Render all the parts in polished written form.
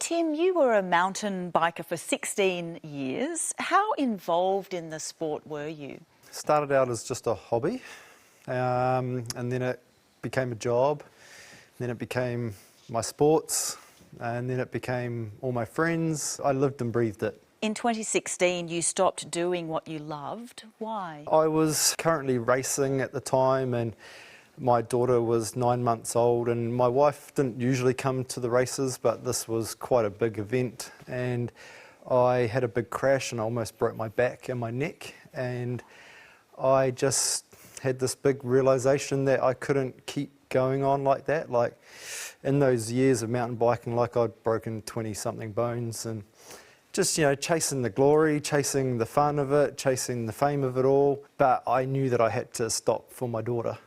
Tim, you were a mountain biker for 16 years. How involved in the sport were you? Started out as just a hobby, and then it became a job, then it became my sports, and then it became all my friends. I lived and breathed it. In 2016, you stopped doing what you loved. Why? I was currently racing at the time, and my daughter was 9 months old, and my wife didn't usually come to the races, but this was quite a big event, and I had a big crash and I almost broke my back and my neck, and I just had this big realisation that I couldn't keep going on like that. Like in those years of mountain biking, like I'd broken 20-something bones, and just, you know, chasing the glory, chasing the fun of it, chasing the fame of it all. But I knew that I had to stop for my daughter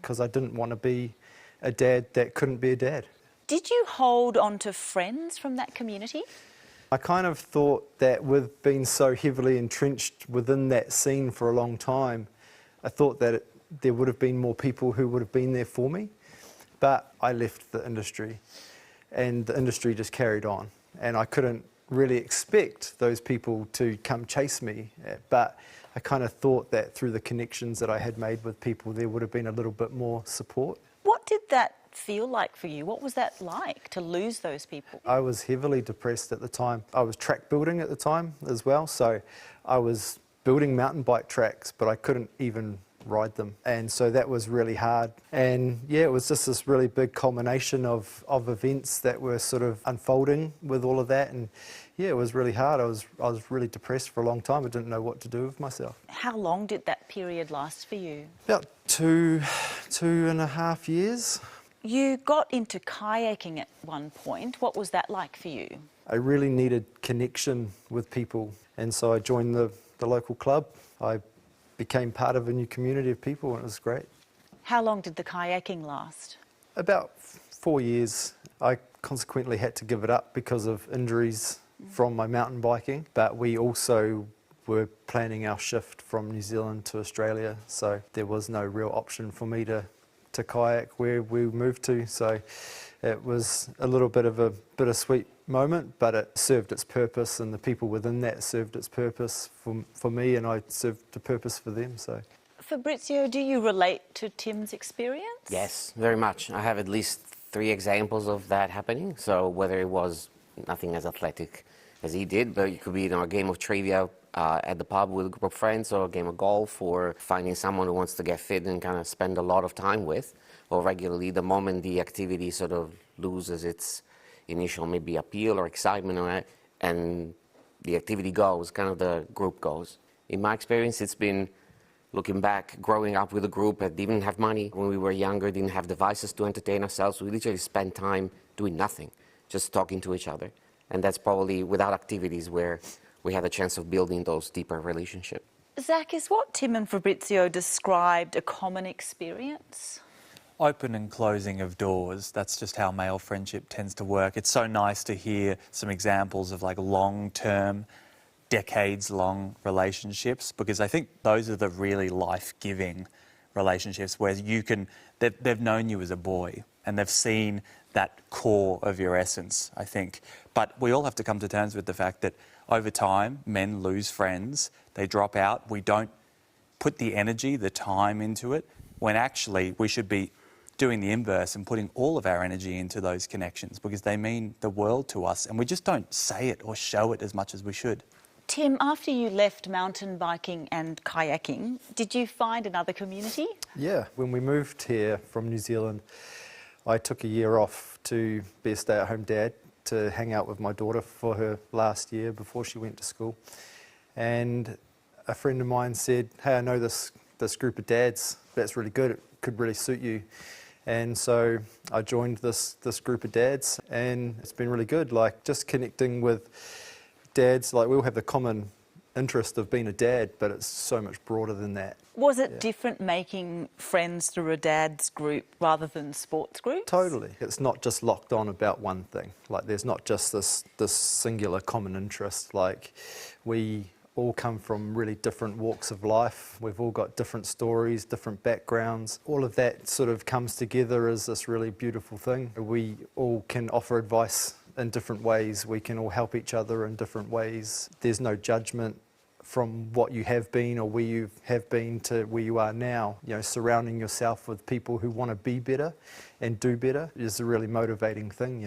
because I didn't want to be a dad that couldn't be a dad. Did you hold on to friends from that community? I kind of thought that with being so heavily entrenched within that scene for a long time, I thought that there would have been more people who would have been there for me. But I left the industry, and the industry just carried on. And I couldn't really expect those people to come chase me, but I kind of thought that through the connections that I had made with people, there would have been a little bit more support. What did that feel like for you? What was that like, to lose those people? I was heavily depressed at the time. I was track building at the time as well, so I was building mountain bike tracks, but I couldn't even ride them, and so that was really hard. And yeah, it was just this really big culmination of events that were sort of unfolding with all of that, and yeah, it was really hard. I was really depressed for a long time. I didn't know what to do with myself. How long did that period last for you? About two and a half years. You got into kayaking at one point. What was that like for you? I really needed connection with people, and so I joined the local club. I became part of a new community of people, and it was great. How long did the kayaking last? About 4 years. I consequently had to give it up because of injuries from my mountain biking, but we also were planning our shift from New Zealand to Australia, so there was no real option for me to kayak where we moved to, so it was a little bit of a bittersweet moment, but it served its purpose, and the people within that served its purpose for me, and I served the purpose for them. So, Fabrizio, do you relate to Tim's experience? Yes, very much. I have at least 3 examples of that happening. So whether it was nothing as athletic as he did, but it could be, a game of trivia at the pub with a group of friends, or a game of golf, or finding someone who wants to get fit and kind of spend a lot of time with, or regularly. The moment the activity sort of loses its initial maybe appeal or excitement, and the activity goes, kind of the group goes. In my experience, it's been, looking back, growing up with a group that didn't have money when we were younger, didn't have devices to entertain ourselves. We literally spent time doing nothing, just talking to each other. And that's probably, without activities, where we had a chance of building those deeper relationships. Zach, is what Tim and Fabrizio described a common experience? Open and closing of doors, that's just how male friendship tends to work. It's so nice to hear some examples of like long-term, decades-long relationships, because I think those are the really life-giving relationships where they've known you as a boy and they've seen that core of your essence, I think. But we all have to come to terms with the fact that over time, men lose friends, they drop out, we don't put the energy, the time into it, when actually we should be doing the inverse and putting all of our energy into those connections, because they mean the world to us, and we just don't say it or show it as much as we should. Tim, after you left mountain biking and kayaking, did you find another community? Yeah, when we moved here from New Zealand, I took a year off to be a stay-at-home dad, to hang out with my daughter for her last year before she went to school. And a friend of mine said, hey, I know this group of dads, that's really good, it could really suit you. And so I joined this group of dads, and it's been really good, like just connecting with dads. Like we all have the common interest of being a dad, but it's so much broader than that. Was it different making friends through a dad's group rather than sports groups? Totally. It's not just locked on about one thing. Like there's not just this singular common interest. Like we all come from really different walks of life. We've all got different stories, different backgrounds. All of that sort of comes together as this really beautiful thing. We all can offer advice in different ways. We can all help each other in different ways. There's no judgment from what you have been or where you have been to where you are now. You know, surrounding yourself with people who want to be better and do better is a really motivating thing.